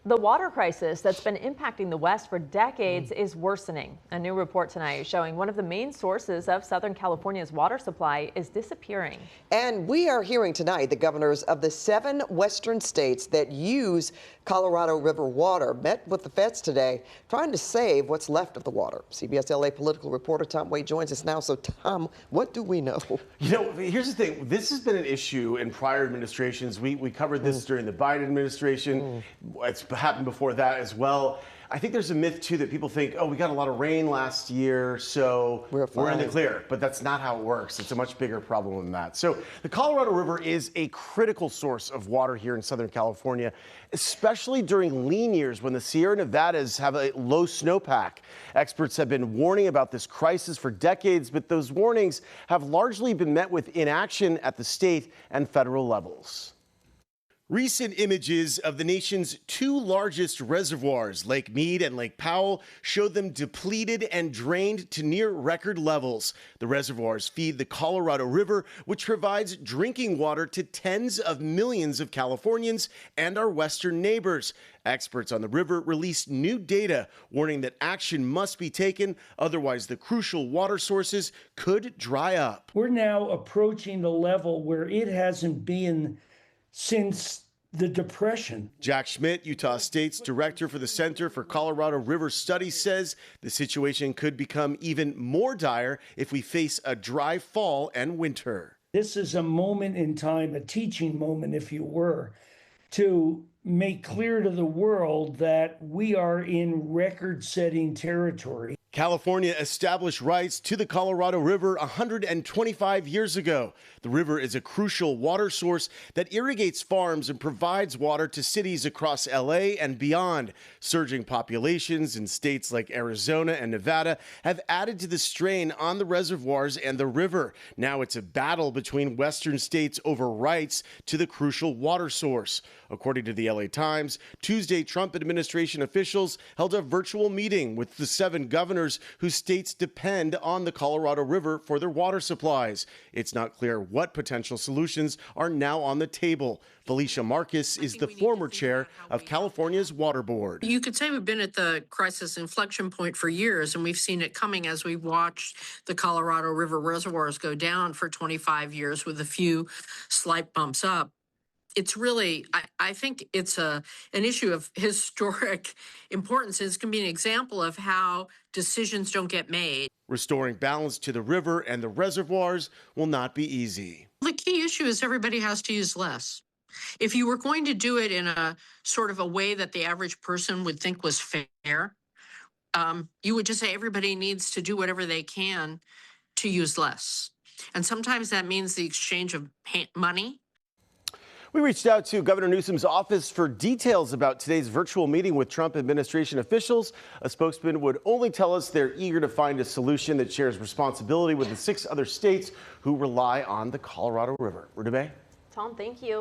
The water crisis that's been impacting the West for decades is worsening. A new report tonight showing one of the main sources of Southern California's water supply is disappearing. And we are hearing tonight the governors of the 7 western states that use Colorado River water met with the feds today trying to save what's left of the water. CBS LA political reporter Tom Wade joins us now. So Tom, what do we know? Here's the thing. This has been an issue in prior administrations. We covered this during the Biden administration. It's happened before that as well. I think there's a myth too that people think, oh, we got a lot of rain last year, so we're in the clear. But that's not how it works. It's a much bigger problem than that. So the Colorado River is a critical source of water here in Southern California, especially during lean years when the Sierra Nevadas have a low snowpack. Experts have been warning about this crisis for decades, but those warnings have largely been met with inaction at the state and federal levels. Recent images of the nation's 2 largest reservoirs, Lake Mead and Lake Powell, show them depleted and drained to near record levels. The reservoirs feed the Colorado River, which provides drinking water to tens of millions of Californians and our western neighbors. Experts on the river released new data warning that action must be taken, otherwise the crucial water sources could dry up. We're now approaching the level where it hasn't been since the Depression. Jack Schmidt, Utah State's director for the Center for Colorado River Studies, says the situation could become even more dire if we face a dry fall and winter. This is a moment in time, a teaching moment, if you were, to make clear to the world that we are in record-setting territory. California established rights to the Colorado River 125 years ago. The river is a crucial water source that irrigates farms and provides water to cities across LA and beyond. Surging populations in states like Arizona and Nevada have added to the strain on the reservoirs and the river. Now it's a battle between western states over rights to the crucial water source. According to the LA Times, Tuesday, Trump administration officials held a virtual meeting with the 7 governors whose states depend on the Colorado River for their water supplies. It's not clear what potential solutions are now on the table. Felicia Marcus is the former chair of California's Water Board. You could say we've been at the crisis inflection point for years, and we've seen it coming as we've watched the Colorado River reservoirs go down for 25 years with a few slight bumps up. It's really, I think it's an issue of historic importance. It can be an example of how decisions don't get made. Restoring balance to the river and the reservoirs will not be easy. The key issue is everybody has to use less. If you were going to do it in a sort of a way that the average person would think was fair, you would just say everybody needs to do whatever they can to use less. And sometimes that means the exchange of money. We reached out to Governor Newsom's office for details about today's virtual meeting with Trump administration officials. A spokesman would only tell us they're eager to find a solution that shares responsibility with the 6 other states who rely on the Colorado River. Ruta Bay? Tom, thank you.